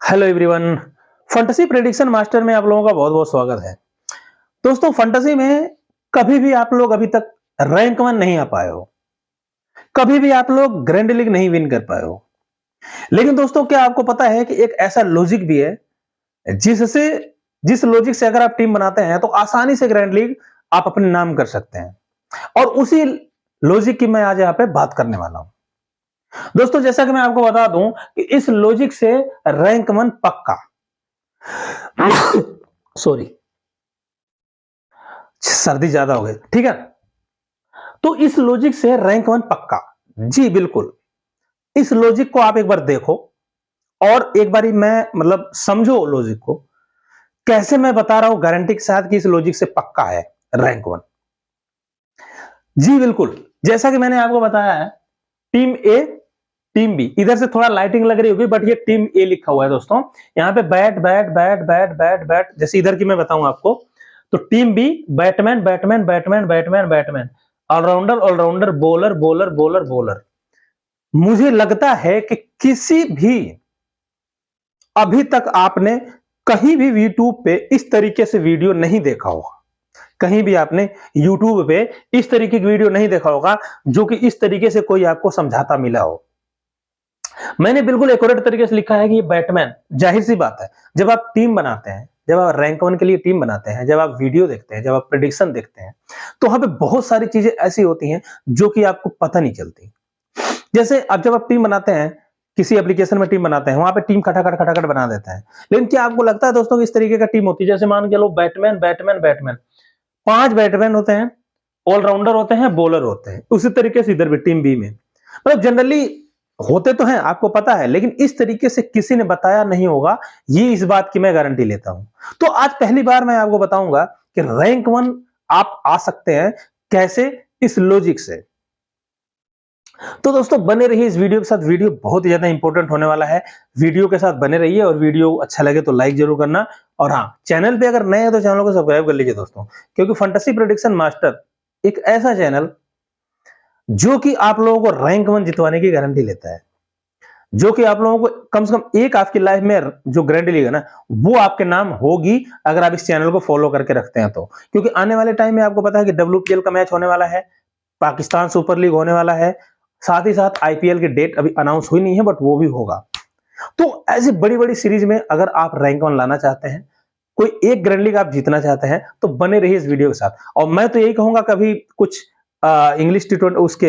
Hello everyone. Fantasy prediction master में आप लोगों का बहुत बहुत स्वागत है। दोस्तों, फंटेसी में कभी भी आप लोग अभी तक रैंक वन नहीं आ पाए हो, कभी भी आप लोग ग्रैंड लीग नहीं विन कर पाए हो। लेकिन दोस्तों, क्या आपको पता है कि एक ऐसा लॉजिक भी है जिससे जिस लॉजिक से अगर आप टीम बनाते हैं तो आसानी से ग्रैंड लीग आप अपने नाम कर सकते हैं। और उसी लॉजिक की मैं आज यहाँ पे बात करने वाला हूं। दोस्तों, जैसा कि मैं आपको बता दूं कि इस लॉजिक से रैंक वन पक्का सॉरी, सर्दी ज्यादा हो गई, ठीक है। तो इस लॉजिक से रैंक वन पक्का, जी बिल्कुल। इस लॉजिक को आप एक बार देखो और एक बारी मैं समझो लॉजिक को, कैसे मैं बता रहा हूं गारंटी के साथ कि इस लॉजिक से पक्का है रैंक वन। जी बिल्कुल, जैसा कि मैंने आपको बताया है, टीम ए टीम बी, इधर से थोड़ा लाइटिंग लग रही होगी बट ये टीम ए लिखा हुआ है दोस्तों। यहां पे bat bat bat bat bat bat, जैसे इधर की मैं बताऊं आपको, तो team B batsman batsman batsman batsman batsman, allrounder allrounder, bowler bowler bowler bowler. मुझे लगता है कि किसी भी अभी तक आपने कहीं भी यूट्यूब पे इस तरीके से वीडियो नहीं देखा होगा, कहीं भी आपने यूट्यूब पे इस तरीके की वीडियो नहीं देखा होगा जो कि इस तरीके से कोई आपको समझाता मिला हो। मैंने बिल्कुल एक्यूरेट तरीके से लिखा है कि ये बैटमैन, जाहिर सी बात है, जब आप टीम बनाते हैं, जब आप रैंक वन के लिए टीम बनाते हैं, जब आप वीडियो देखते हैं, जब आप प्रेडिक्शन देखते हैं, तो वहां पे बहुत सारी चीजें ऐसी होती हैं जो कि आपको पता नहीं चलती। जैसे अब जब आप टीम बनाते हैं, किसी एप्लीकेशन में टीम बनाते हैं, वहां पे टीम खटाखट खटाखट बना देता है। लेकिन क्या आपको लगता है दोस्तों कि इस तरीके का टीम होती है? जैसे मान के लो बैटमैन बैटमैन बैटमैन, 5 बैटमैन होते हैं, ऑलराउंडर होते हैं, बॉलर होते हैं। उसी तरीके से इधर भी टीम बी में जनरली होते तो हैं, आपको पता है, लेकिन इस तरीके से किसी ने बताया नहीं होगा, ये इस बात की मैं गारंटी लेता हूं। तो आज पहली बार मैं आपको बताऊंगा कि रैंक वन आप आ सकते हैं कैसे, इस लॉजिक से। तो दोस्तों, बने रहिए इस वीडियो के साथ, वीडियो बहुत ही ज्यादा इंपॉर्टेंट होने वाला है। वीडियो के साथ बने रहिए और वीडियो अच्छा लगे तो लाइक जरूर करना। और हाँ, चैनल पे अगर नए हैं तो चैनल को सब्सक्राइब कर लीजिए दोस्तों, क्योंकि फंटेसी प्रेडिक्शन मास्टर एक ऐसा चैनल जो कि आप लोगों को रैंक वन जितवाने की गारंटी लेता है, जो कि आप लोगों को कम से कम एक आपकी लाइफ में जो ग्रैंड लीग है ना, वो आपके नाम होगी अगर आप इस चैनल को फॉलो करके रखते हैं तो। क्योंकि आने वाले टाइम में आपको पता है कि WPL का मैच होने वाला है, पाकिस्तान सुपर लीग होने वाला है, साथ ही साथ IPL की डेट अभी अनाउंस हुई नहीं है बट वो भी होगा। तो ऐसी बड़ी बड़ी सीरीज में अगर आप रैंक वन लाना चाहते हैं, कोई एक ग्रैंड लीग आप जीतना चाहते हैं, तो बने रहिए इस वीडियो के साथ। और मैं तो यही कहूंगा, कभी कुछ इंग्लिश T20 उसके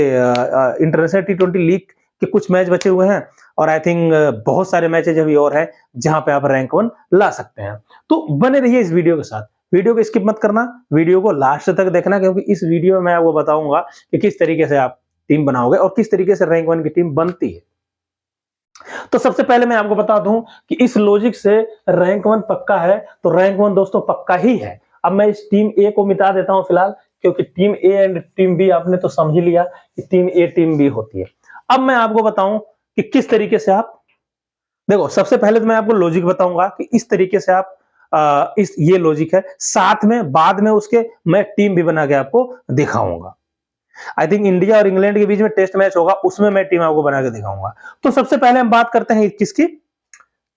इंटरनेशनल T20 लीग के कुछ मैच बचे हुए हैं, और आई थिंक बहुत सारे मैचेज अभी और हैं जहां पे आप रैंक वन ला सकते हैं। तो बने रहिए इस वीडियो के साथ, वीडियो को स्किप मत करना, वीडियो को लास्ट तक देखना, क्योंकि इस वीडियो में मैं आपको बताऊंगा कि किस तरीके से आप टीम बनाओगे और किस तरीके से रैंक वन की टीम बनती है। तो सबसे पहले मैं आपको बता दूं कि इस लॉजिक से रैंक वन पक्का है, तो रैंक वन दोस्तों पक्का ही है। अब मैं इस टीम ए को मिटा देता हूं फिलहाल, क्योंकि team A and team B आपने तो समझ ही लिया कि टीम ए टीम बी होती है। अब मैं आपको बताऊं कि किस तरीके से आप देखो। सबसे पहले तो मैं आपको लॉजिक बताऊंगा कि इस तरीके से आप ये लॉजिक है, साथ में बाद में उसके मैं टीम भी बना के आपको दिखाऊंगा। आई थिंक इंडिया और इंग्लैंड के बीच में टेस्ट मैच होगा, उसमें मैं टीम आपको बना के दिखाऊंगा। तो सबसे पहले हम बात करते हैं किसकी,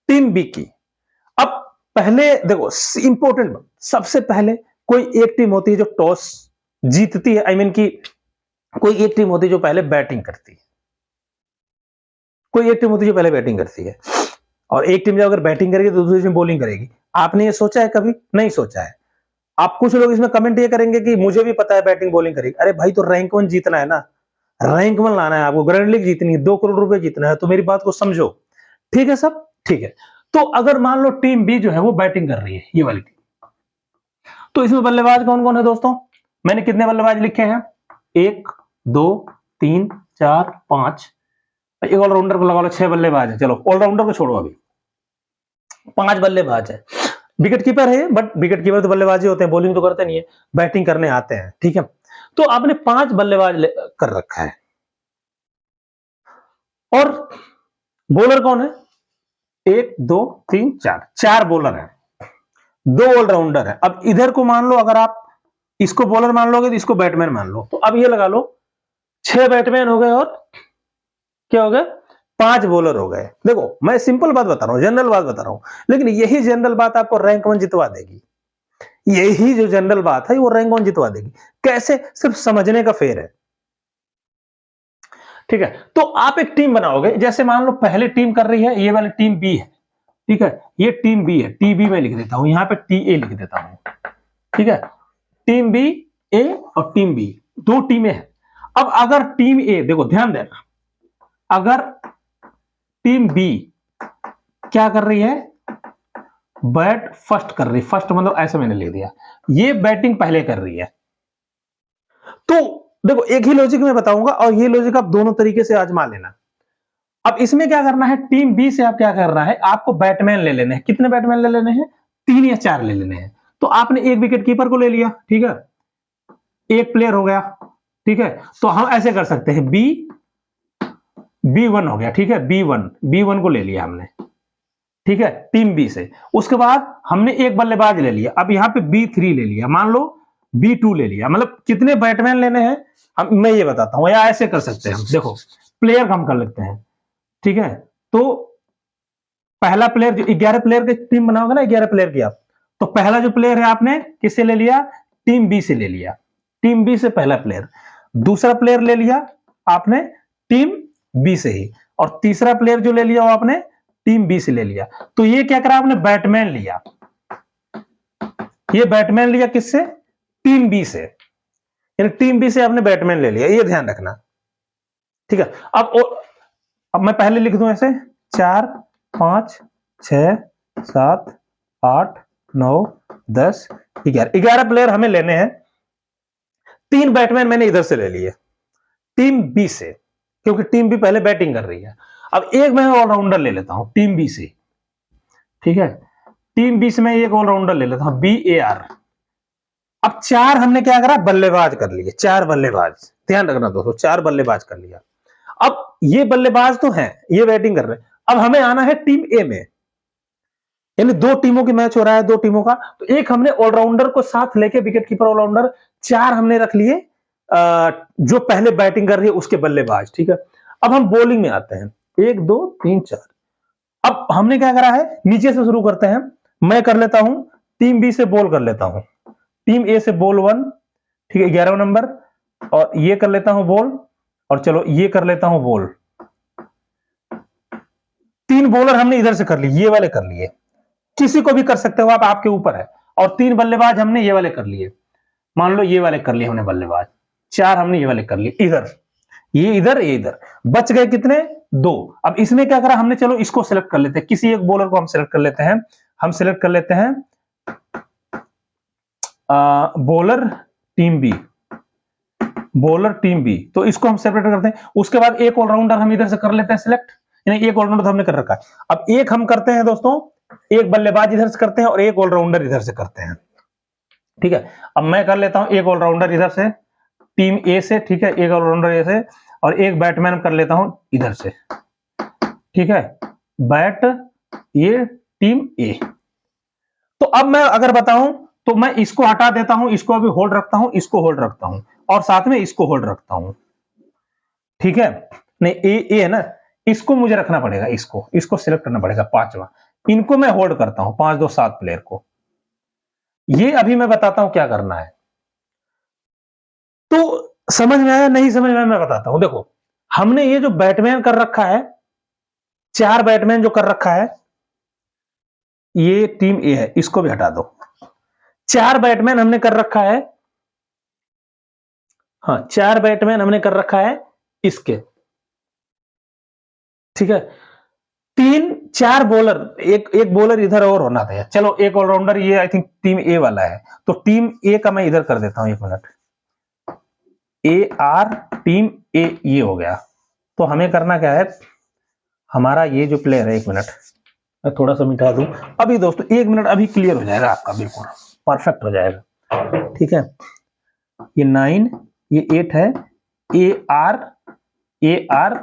टीम बी की। अब पहले देखो, इंपॉर्टेंट, सबसे पहले कोई एक टीम होती है जो टॉस जीतती है, आई मीन की कोई एक टीम होती है जो पहले बैटिंग करती है, कोई एक टीम होती है जो पहले बैटिंग करती है, और एक टीम जब अगर बैटिंग करेगी तो दूसरी टीम बॉलिंग करेगी। आपने ये सोचा है? कभी नहीं सोचा है। आप कुछ लोग इसमें कमेंट ये करेंगे कि मुझे भी पता है बैटिंग बॉलिंग करेगी। अरे भाई, तो रैंक वन जीतना है ना, रैंक वन लाना है आपको, ग्रैंड लीग जीतनी है, 2 करोड़ रुपए जीतना है, तो मेरी बात को समझो। ठीक है सब, ठीक है। तो अगर मान लो टीम बी जो है वो बैटिंग कर रही है, ये वाली टीम, तो इसमें बल्लेबाज कौन कौन है दोस्तों? मैंने कितने बल्लेबाज लिखे हैं? 1 2 3 4 5, एक ऑलराउंडर को लगा लो, 6 बल्लेबाज है। चलो ऑलराउंडर को छोड़ो, अभी 5 बल्लेबाज है। विकेट कीपर है, बट विकेट कीपर तो बल्लेबाजी होते हैं, बॉलिंग तो करते नहीं है, बैटिंग करने आते हैं। ठीक है, तो आपने 5 बल्लेबाज कर रखा है, और बॉलर कौन है? 1 2 3 4, 4 बॉलर है, 2 ऑलराउंडर है। अब इधर को मान लो, अगर आप इसको बॉलर मान लोगे तो इसको बैटमैन मान लो, तो अब ये लगा लो 6 बैटमैन हो गए और क्या हो गए, 5 बॉलर हो गए। देखो मैं सिंपल बात बता रहा हूं, जनरल बात बता रहा हूं, लेकिन यही जनरल बात आपको रैंक 1 जितवा देगी। यही जो जनरल बात है वो रैंक 1 जितवा देगी। कैसे? सिर्फ समझने का फेर है। ठीक है, तो आप एक टीम बनाओगे, जैसे मान लो पहले टीम कर रही है, ये वाली टीम बी है, ठीक है, ये टीम बी है, टी बी में लिख देता हूं, यहां पे टी ए लिख देता हूं, ठीक है, टीम बी ए और टीम बी, दो टीमें हैं। अब अगर टीम ए, देखो ध्यान देना, अगर टीम बी क्या कर रही है, बैट फर्स्ट कर रही है, फर्स्ट मतलब ऐसे मैंने लिख दिया, ये बैटिंग पहले कर रही है, तो देखो एक ही लॉजिक में बताऊंगा और ये लॉजिक आप दोनों तरीके से आजमा लेना। अब इसमें क्या करना है, टीम बी से आप क्या करना है, आपको बैटमैन ले लेने हैं। कितने बैटमैन ले लेने हैं? 3 या 4 ले लेने हैं। तो आपने एक विकेट कीपर को ले लिया, ठीक है, एक प्लेयर हो गया, ठीक है, तो हम ऐसे कर सकते हैं, B1 हो गया, ठीक है, B1 को ले लिया हमने, ठीक है, टीम बी से। उसके बाद हमने एक बल्लेबाज ले लिया, अब यहां पे B3 ले लिया, मान लो B2 ले लिया, मतलब कितने बैटमैन लेने हैं मैं ये बताता हूं, या ऐसे कर सकते हैं हम, देखो प्लेयर हम कर लेते हैं, ठीक है, तो पहला प्लेयर, जो 11 प्लेयर की टीम बनाओगे ना, 11 प्लेयर की आप, तो पहला जो प्लेयर है आपने किससे ले लिया, टीम बी से ले लिया, टीम बी से पहला प्लेयर। दूसरा प्लेयर ले लिया आपने टीम बी से ही, और तीसरा प्लेयर जो ले लिया वो आपने टीम बी से ले लिया। तो ये क्या करा आपने, बैटमैन लिया, ये बैटमैन लिया किससे, टीम बी से, यानी टीम बी से आपने बैटमैन ले लिया, ये ध्यान रखना, ठीक है। अब मैं पहले लिख दूं ऐसे, 4 5 6 7 8 9 10 11 प्लेयर हमें लेने हैं। 3 बैटमैन मैंने इधर से ले लिए टीम बी से, क्योंकि टीम बी पहले बैटिंग कर रही है। अब एक मैं ऑलराउंडर ले लेता हूं टीम बी से, ठीक है, टीम बी से मैं एक ऑलराउंडर ले लेता हूं, BAR। अब 4 हमने क्या करा, बल्लेबाज कर लिए, 4 बल्लेबाज, ध्यान रखना दोस्तों, 4 बल्लेबाज कर लिया। अब ये बल्लेबाज तो हैं, ये बैटिंग कर रहे हैं, अब हमें आना है टीम ए में, यानी 2 टीमों की मैच हो रहा है, 2 टीमों का, तो एक हमने ऑलराउंडर को साथ लेके, विकेट कीपर ऑलराउंडर, 4 हमने रख लिए जो पहले बैटिंग कर रही है उसके बल्लेबाज, ठीक है। अब हम बॉलिंग में आते हैं, 1 2 3 4। अब हमने क्या करा है, नीचे से शुरू करते हैं, मैं कर लेता हूं टीम बी से बॉल कर लेता हूं, टीम ए से बॉल 1, ठीक है, 11 नंबर, और ये कर लेता हूं बॉल, और चलो ये कर लेता हूं बॉल। 3 बॉलर हमने इधर से कर लिए, ये वाले कर लिए, किसी को भी कर सकते हो आप, आपके ऊपर है। और 3 बल्लेबाज हमने ये वाले कर लिए, मान लो ये वाले कर लिए हमने बल्लेबाज, 4 हमने ये वाले कर लिए, इधर ये इधर ये इधर, बच गए कितने, 2। अब इसमें क्या करा हमने, चलो इसको सिलेक्ट कर लेते हैं, किसी एक बॉलर को हम सिलेक्ट कर लेते हैं, हम सिलेक्ट कर लेते हैं bowler team B, bowler team B, तो इसको हम सेपरेट करते हैं। उसके बाद एक ऑलराउंडर हम इधर से कर लेते हैं सिलेक्ट, यानी एक ऑलराउंडर तो हमने कर रखा है। अब एक हम करते हैं दोस्तों, एक बल्लेबाज इधर से करते हैं और एक ऑलराउंडर इधर से करते हैं, ठीक है। अब मैं कर लेता हूं एक ऑलराउंडर इधर से टीम ए से, ठीक है, एक ऑलराउंडर ए से, और एक बैटमैन कर लेता हूं इधर से, ठीक है, बैट ये टीम ए। तो अब मैं अगर बताऊं तो मैं इसको हटा देता हूं, इसको अभी होल्ड रखता हूं, इसको होल्ड रखता हूं, और साथ में इसको होल्ड रखता हूं, ठीक है, नहीं ए है ना, इसको मुझे रखना पड़ेगा, इसको सिलेक्ट करना पड़ेगा, 5वां, इनको मैं होल्ड करता हूं, 5 2 7 प्लेयर को। ये अभी मैं बताता हूं क्या करना है, तो समझ में आया, नहीं समझ में आया मैं बताता हूं। देखो हमने ये जो बैटमैन कर रखा है, 4 बैटमैन जो कर रखा है, ये टीम ए है, इसको भी हटा दो। 4 बैटमैन हमने कर रखा है, हाँ 4 बैटमैन हमने कर रखा है इसके, ठीक है। 3 4 बॉलर, एक बॉलर इधर और होना था, चलो एक ऑलराउंडर, ये आई थिंक टीम ए वाला है, तो टीम ए का मैं इधर कर देता हूं, 1 मिनट, AR टीम ए, ये हो गया। तो हमें करना क्या है, हमारा ये जो प्लेयर है, 1 मिनट मैं थोड़ा सा मिटा दूं, अभी दोस्तों 1 मिनट, अभी क्लियर हो जाएगा आपका, बिल्कुल परफेक्ट हो जाएगा, ठीक है। ये 9 ये 8 है, AR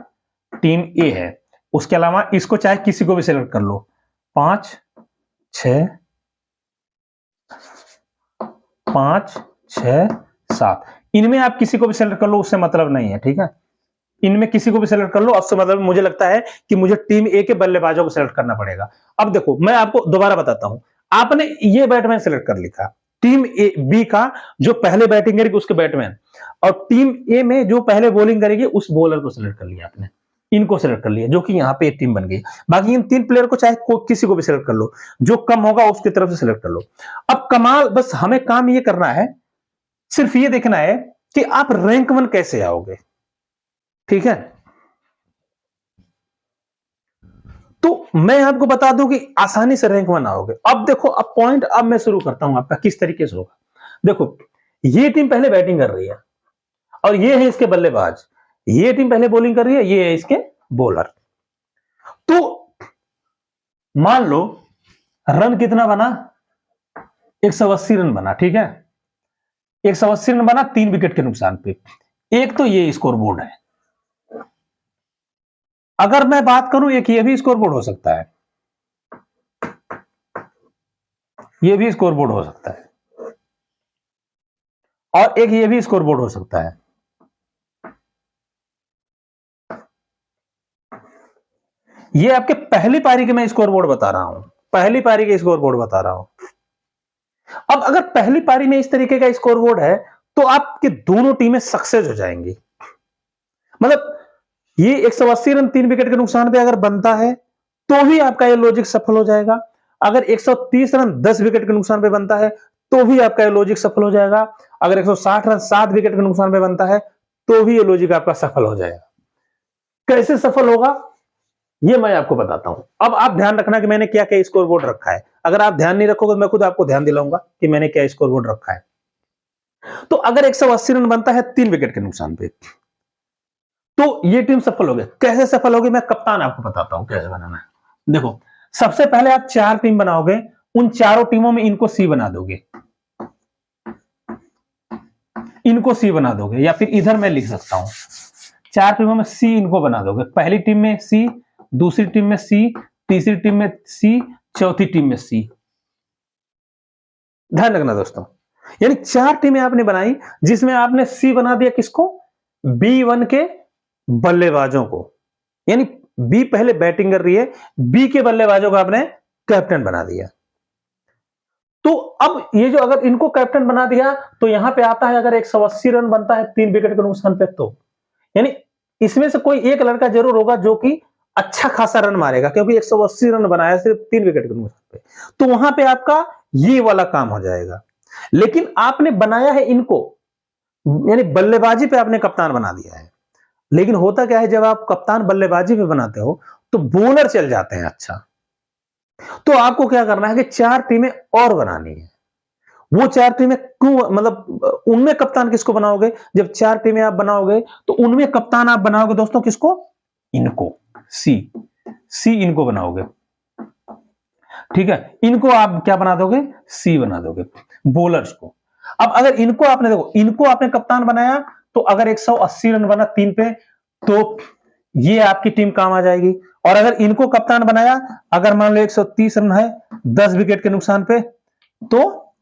टीम ए है। उसके अलावा इसको चाहे किसी को भी सिलेक्ट कर लो, 5 6 5 6 7, इनमें आप किसी को भी सिलेक्ट कर लो, उससे मतलब नहीं है, ठीक है। इनमें किसी को भी सेलेक्ट कर लो, अब से मतलब मुझे लगता है कि मुझे टीम ए के बल्लेबाजों को सेलेक्ट करना पड़ेगा। अब देखो मैं आपको दोबारा बताता हूं, आपने ये बैटमैन सेलेक्ट कर लिखा, टीम ए बी का जो पहले बैटिंग करेगी उसके बैटमैन, और टीम ए में जो पहले बॉलिंग करेगी उस बॉलर को सेलेक्ट कर लिया आपने, इनको सेलेक्ट कर लिया, जो कि यहां पे एक टीम बन गई। बाकी इन 3 प्लेयर को चाहे किसी को भी सेलेक्ट कर लो, जो कम होगा उसकी तरफ से सेलेक्ट कर लो। अब कमाल, बस हमें काम ये करना है, सिर्फ ये देखना है कि आप रैंक 1 कैसे आओगे, ठीक है। तो मैं आपको बता दूं कि आसानी से रैंक 1 आओगे। अब देखो, अब पॉइंट अब मैं शुरू करता हूं आपका किस तरीके से होगा। देखो, ये टीम पहले बैटिंग कर रही है और ये है इसके बल्लेबाज, ये टीम पहले बॉलिंग कर रही है, ये है इसके बॉलर। तो मान लो रन कितना बना, 180 रन बना, ठीक है। 180 रन बना 3 विकेट के नुकसान पे। एक तो ये स्कोर बोर्ड है, अगर मैं बात करूं एक ये भी स्कोर बोर्ड हो सकता है, ये भी स्कोर बोर्ड हो सकता है, और एक ये भी स्कोर बोर्ड हो सकता है। ये आपके पहली पारी के मैं स्कोर बोर्ड बता रहा हूं, पहली पारी के स्कोर बोर्ड बता रहा हूं। अब अगर पहली पारी में इस तरीके का स्कोर बोर्ड है तो आपकी दोनों टीमें सक्सेस हो जाएंगी। मतलब ये 180 रन 3 विकेट के नुकसान पे अगर बनता है तो भी आपका ये लॉजिक सफल हो जाएगा। अगर 130 रन 10 विकेट के नुकसान पे बनता है तो भी आपका ये लॉजिक सफल हो जाएगा। अगर 160 रन 7 विकेट के नुकसान पे बनता है तो भी ये लॉजिक आपका सफल हो जाएगा। कैसे सफल होगा ये मैं आपको बताता हूं। अब आप ध्यान रखना कि मैंने क्या क्या स्कोर बोर्ड रखा है। अगर आप ध्यान नहीं रखोगे तो मैं खुद आपको ध्यान दिलाऊंगा कि मैंने क्या स्कोर बोर्ड रखा है। तो अगर 180 रन बनता है 3 विकेट के नुकसान पे तो ये टीम सफल होगी। कैसे सफल होगी मैं कप्तान आपको बताता हूं कैसे बनाना है। देखो, सबसे पहले आप 4 टीम बनाओगे, उन चारों टीमों में इनको सी बना दोगे, इनको सी बना दोगे, या फिर इधर मैं लिख सकता हूं 4 टीमों में सी इनको बना दोगे। पहली टीम में सी, दूसरी टीम में सी, तीसरी टीम में सी, चौथी टीम में सी। ध्यान रखना दोस्तों, यानी 4 टीमें आपने बनाई जिसमें आपने सी बना दिया किसको, B1 के बल्लेबाजों को, यानी बी पहले बैटिंग कर रही है, बी के बल्लेबाजों को आपने कैप्टन बना दिया। तो अब ये जो अगर इनको कैप्टन बना दिया तो यहां पे आता है, अगर 180 रन बनता है 3 विकेट के नुकसान पे, तो यानी इसमें से कोई एक लड़का जरूर होगा जो कि अच्छा खासा रन मारेगा, क्योंकि 180 रन बनाया सिर्फ 3 विकेट के नुकसान पे, तो वहां पे आपका ये वाला काम हो जाएगा। लेकिन आपने बनाया है इनको, यानी बल्लेबाजी पे आपने कप्तान बना दिया है। लेकिन होता क्या है, जब आप कप्तान बल्लेबाजी पे बनाते हो तो बॉलर चल जाते हैं अच्छा, तो आपको क्या करना है कि 4 टीमें और बनानी है। वो 4 टीमें क्यों, मतलब उनमें कप्तान किसको बनाओगे, जब 4 टीमें आप बनाओगे तो उनमें कप्तान आप बनाओगे दोस्तों किसको, इनको, सी इनको बनाओगे, ठीक है। इनको आप क्या बना दोगे, सी बना दोगे, बॉलर्स को। अब अगर इनको आपने, देखो इनको आपने कप्तान बनाया तो अगर 180 रन बना 3 पे तो ये आपकी टीम काम आ जाएगी। और अगर इनको कप्तान बनाया, अगर मान लो 130 रन है 10 विकेट के नुकसान पे, तो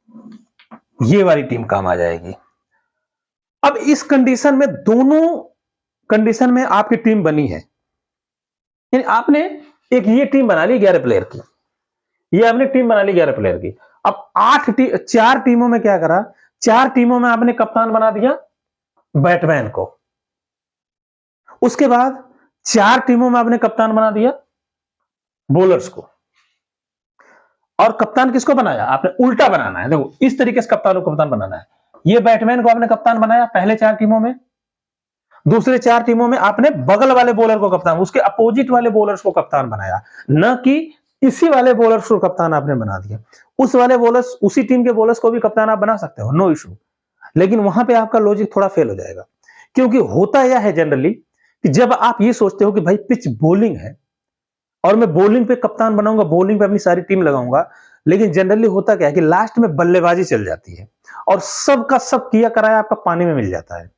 ये वाली टीम काम आ जाएगी। अब इस कंडीशन में, दोनों कंडीशन में आपकी टीम बनी है, यानी आपने एक ये टीम बना ली 11 प्लेयर की, ये आपने टीम बना ली 11 प्लेयर की। अब 4 टीमों में क्या करा, 4 टीमों में आपने कप्तान बना दिया बैटमैन को। उसके बाद 4 टीमों में आपने कप्तान बना दिया बॉलर्स को। और कप्तान किसको बनाया, आपने उल्टा बनाना है। देखो इस तरीके से कप्तान को कप्तान बनाना है। ये बैटमैन को आपने कप्तान बनाया पहले 4 टीमों में, दूसरे 4 टीमों में आपने बगल वाले बॉलर को कप्तान, उसके अपोजिट वाले बॉलर्स को कप्तान बनाया, न कि इसी वाले बॉलर्स को कप्तान आपने बना दिया। उस वाले बॉलर्स, उसी टीम के बॉलर्स को भी कप्तान आप बना सकते हो, नो इशू। लेकिन वहां पे आपका लॉजिक थोड़ा फेल हो जाएगा, क्योंकि होता यह है जनरली कि जब आप ये सोचते हो कि भाई पिच बॉलिंग है और मैं बॉलिंग पे कप्तान बनाऊंगा, बॉलिंग पे अपनी सारी टीम लगाऊंगा, लेकिन जनरली होता क्या है कि लास्ट में बल्लेबाजी चल जाती है और सबका सब किया कराया आपका पानी में मिल जाता है।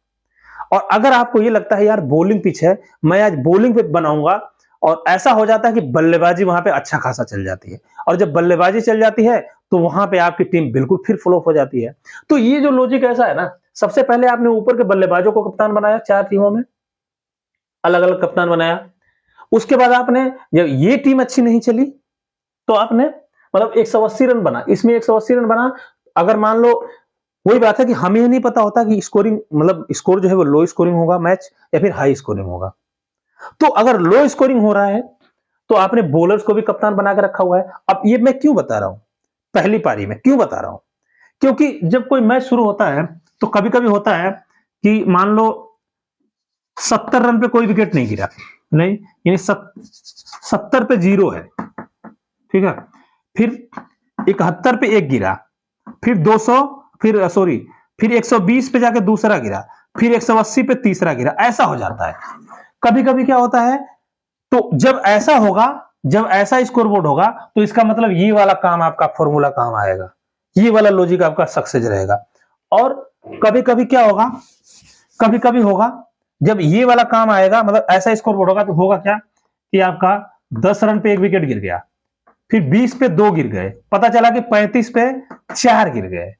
और अगर आपको ये लगता है यार बॉलिंग पिच है, मैं आज बॉलिंग पे बनाऊंगा, और ऐसा हो जाता है कि बल्लेबाजी वहां पे अच्छा खासा चल जाती है, और जब बल्लेबाजी चल जाती है तो वहां पे आपकी टीम बिल्कुल फिर फ्लॉप हो जाती है। तो ये जो लॉजिक ऐसा है ना, सबसे पहले आपने ऊपर के बल्लेबाजों को कप्तान बनाया 4 टीमों में, अलग अलग कप्तान बनाया। उसके बाद आपने जब ये टीम अच्छी नहीं चली तो आपने मतलब 180 रन बना, इसमें 180 रन बना। अगर मान लो वही बात है कि हमें ये नहीं पता होता कि स्कोरिंग मतलब स्कोर जो है वो लो स्कोरिंग होगा मैच या फिर हाई स्कोरिंग होगा। तो अगर लो स्कोरिंग हो रहा है तो आपने बॉलर्स को भी कप्तान बना के रखा हुआ है। अब ये मैं क्यों बता रहा हूं, पहली पारी में क्यों बता रहा हूं, क्योंकि जब कोई मैच शुरू होता है तो कभी कभी होता है कि मान लो 70 रन पे कोई विकेट नहीं गिरा, नहीं यानी 70 पे 0 है, ठीक है। फिर 71 पे एक गिरा, फिर 200, फिर सॉरी, फिर 120 पे जाके दूसरा गिरा, फिर 180 पे तीसरा गिरा, ऐसा हो जाता है। कभी कभी क्या होता है, तो जब ऐसा होगा, जब ऐसा स्कोरबोर्ड होगा तो इसका मतलब ये वाला काम आपका फॉर्मूला काम आएगा, ये वाला लॉजिक आपका सक्सेस रहेगा। और कभी कभी क्या होगा, कभी कभी होगा जब ये वाला काम आएगा, मतलब ऐसा स्कोरबोर्ड होगा तो होगा क्या कि आपका 10 रन पे एक विकेट गिर गया, फिर 20 पे 2 गिर गए, पता चला कि 35 पे 4 गिर गए,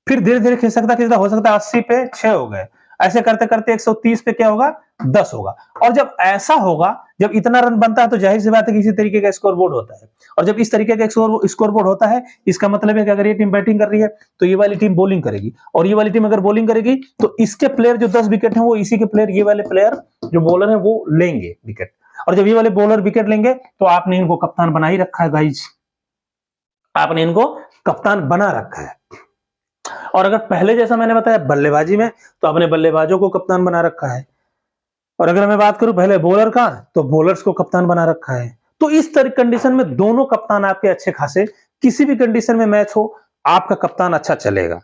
फिर धीरे धीरे खिसकता हो सकता है 80 पे 6 हो गए, ऐसे करते करते 130 पे क्या होगा 10 होगा। और जब ऐसा होगा, जब इतना रन बनता है तो जाहिर सी बात है कि इसी तरीके का स्कोरबोर्ड होता है। और जब इस तरीके का स्कोरबोर्ड होता है, इसका मतलब है कि अगर ये टीम बैटिंग कर रही है तो ये वाली टीम बॉलिंग करेगी, और ये वाली टीम अगर बॉलिंग करेगी तो इसके प्लेयर जो 10 विकेट है वो इसी के प्लेयर, ये वाले प्लेयर जो बॉलर है वो लेंगे विकेट। और जब ये वाले बॉलर विकेट लेंगे तो आपने इनको कप्तान बना ही रखा है गाइज, आपने इनको कप्तान बना रखा है। और अगर पहले जैसा मैंने बताया बल्लेबाजी में, तो आपने बल्लेबाजों को कप्तान बना रखा है। और अगर मैं बात करूं पहले बॉलर का, तो बॉलर्स को कप्तान बना रखा है। तो इस तरह कंडीशन में दोनों कप्तान आपके अच्छे खासे, किसी भी कंडीशन में मैच हो आपका कप्तान अच्छा चलेगा।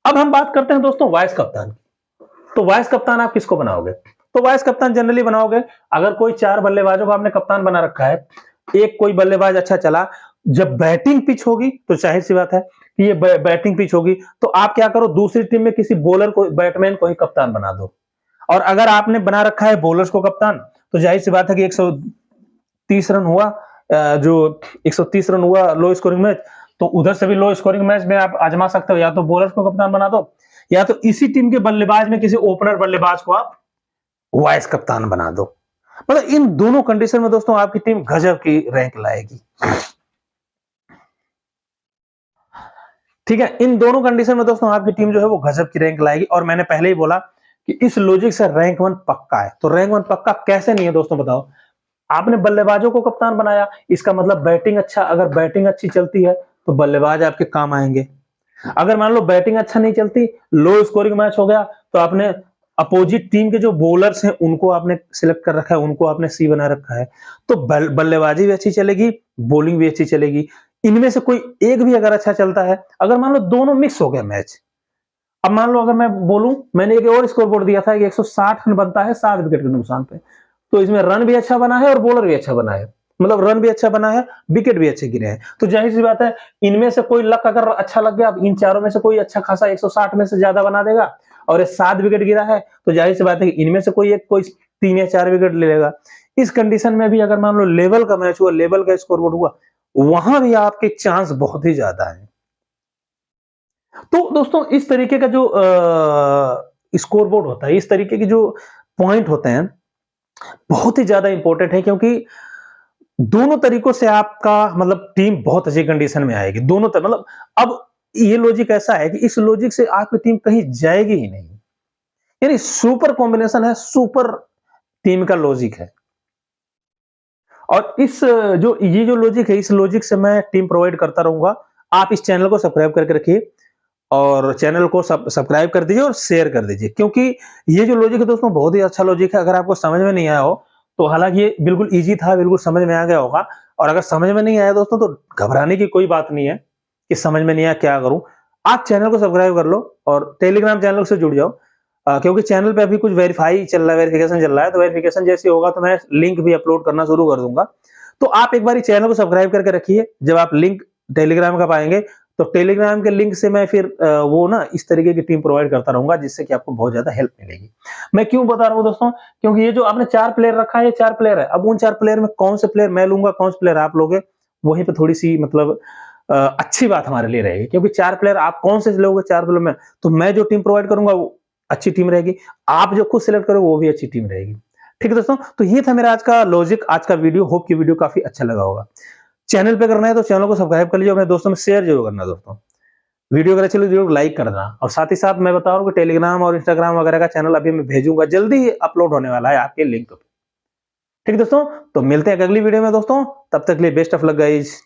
अब हम बात करते हैं दोस्तों वाइस कप्तान की। तो वाइस कप्तान आप किसको बनाओगे, तो वाइस कप्तान जनरली बनाओगे अगर कोई 4 बल्लेबाजों को आपने कप्तान बना रखा है, एक कोई बल्लेबाज अच्छा चला, जब बैटिंग पिच होगी तो जाहिर सी बात है कि ये बैटिंग पिच होगी, तो आप क्या करो दूसरी टीम में किसी बॉलर को, बैटमैन को ही कप्तान बना दो। और अगर आपने बना रखा है बॉलर्स को कप्तान, तो जाहिर सी बात है कि 130 रन हुआ, जो 130 रन हुआ लो स्कोरिंग मैच, तो उधर से भी लो स्कोरिंग मैच में आप आजमा सकते हो, या तो बॉलर्स को कप्तान बना दो या तो इसी टीम के बल्लेबाज में किसी ओपनर बल्लेबाज को आप वाइस कप्तान बना दो। मतलब इन दोनों कंडीशन में दोस्तों आपकी टीम गजब की रैंक लाएगी, ठीक है। इन दोनों कंडीशन में दोस्तों आपकी टीम जो है वो गजब की रैंक लाएगी। और मैंने पहले ही बोला कि इस लॉजिक से रैंक 1 पक्का है। तो रैंक 1 पक्का कैसे नहीं है दोस्तों, बताओ। आपने बल्लेबाजों को कप्तान बनाया, इसका मतलब बैटिंग अच्छा, अगर बैटिंग अच्छी चलती है तो बल्लेबाज आपके काम आएंगे। अगर मान लो बैटिंग अच्छा नहीं चलती, लो स्कोरिंग मैच हो गया, तो आपने अपोजिट टीम के जो बॉलर्स हैं उनको आपने सिलेक्ट कर रखा है, उनको आपने सी बना रखा है, तो बल्लेबाजी भी अच्छी चलेगी, बॉलिंग भी अच्छी चलेगी। इनमें से कोई एक भी अगर अच्छा चलता है, अगर मान लो दोनों मिक्स हो गया मैच, अब मान लो अगर मैं बोलूं, मैंने एक और स्कोर बोर्ड दिया था कि 160 रन बनता है 7 विकेट के नुकसान पे, तो इसमें रन भी अच्छा बना है और बॉलर भी अच्छा बना है, मतलब रन भी अच्छा बना है, विकेट भी अच्छे गिरे हैं। तो जाहिर सी बात है इनमें से कोई लक अगर अच्छा लग गया, इन चारों में से कोई अच्छा खासा 160 में से ज्यादा बना देगा और ये 7 विकेट गिरा है, तो जाहिर सी बात है कि इनमें से कोई एक, कोई 3 या 4 विकेट ले लेगा। इस कंडीशन में भी अगर मान लो लेवल का मैच हुआ, लेवल का स्कोरबोर्ड हुआ, वहां भी आपके चांस बहुत ही ज्यादा है। तो दोस्तों इस तरीके का जो स्कोरबोर्ड होता है, इस तरीके की जो पॉइंट होते हैं, बहुत ही ज्यादा इंपॉर्टेंट है, क्योंकि दोनों तरीकों से आपका मतलब टीम बहुत अच्छी कंडीशन में आएगी, दोनों तरह। मतलब अब ये लॉजिक ऐसा है कि इस लॉजिक से आपकी टीम कहीं जाएगी ही नहीं, यानी सुपर कॉम्बिनेशन है, सुपर टीम का लॉजिक है। और इस जो ये जो लॉजिक है, इस लॉजिक से मैं टीम प्रोवाइड करता रहूंगा। आप इस चैनल को सब्सक्राइब करके रखिए और चैनल को सब्सक्राइब कर दीजिए और शेयर कर दीजिए, क्योंकि ये जो लॉजिक है दोस्तों बहुत ही अच्छा लॉजिक है। अगर आपको समझ में नहीं आया हो तो हालांकि ये बिल्कुल इजी था, बिल्कुल समझ में आ गया होगा। और अगर समझ में नहीं आया दोस्तों तो घबराने की कोई बात नहीं है कि समझ में नहीं आया क्या करूं। आप चैनल को सब्सक्राइब कर लो और टेलीग्राम चैनल से जुड़ जाओ, क्योंकि चैनल पे अभी कुछ वेरीफाई चल रहा है, वेरिफिकेशन चल रहा है, तो वेरिफिकेशन जैसे होगा तो मैं लिंक भी अपलोड करना शुरू कर दूंगा। तो आप एक बार चैनल को सब्सक्राइब करके रखिए, जब आप लिंक टेलीग्राम का पाएंगे तो टेलीग्राम के लिंक से मैं फिर वो ना इस तरीके की टीम प्रोवाइड करता रहूंगा, जिससे कि आपको बहुत ज्यादा हेल्प मिलेगी। मैं क्यों बता रहा हूँ दोस्तों, क्योंकि ये जो आपने 4 प्लेयर रखा है, ये 4 प्लेयर है। अब उन 4 प्लेयर में कौन से प्लेयर मैं लूंगा, कौन से प्लेयर आप लोगे, वहीं पे थोड़ी सी मतलब अच्छी बात हमारे लिए रहेगी, क्योंकि 4 प्लेयर आप कौन से लोगे, 4 प्लेयर में तो मैं जो टीम प्रोवाइड करूंगा वो अच्छी टीम रहेगी, आप जो खुद सिलेक्ट करोगे वो भी अच्छी टीम रहेगी। ठीक है दोस्तों, तो ये था मेरा आज का लॉजिक, आज का वीडियो। होप कि वीडियो काफी अच्छा लगा होगा। चैनल पे करना है तो चैनल को सब्सक्राइब कर लीजिए, अपने दोस्तों में शेयर जरूर करना दोस्तों। वीडियो अगर अच्छी लगी वीडियो को लाइक कर देना, और साथ ही साथ मैं बता रहा हूँ कि टेलीग्राम और इंस्टाग्राम वगैरह का चैनल अभी मैं भेजूंगा, जल्दी ही अपलोड होने वाला है आपके लिंक पे। ठीक है दोस्तों, तो मिलते हैं अगली वीडियो में दोस्तों, तब तक के लिए बेस्ट ऑफ लक गाइस।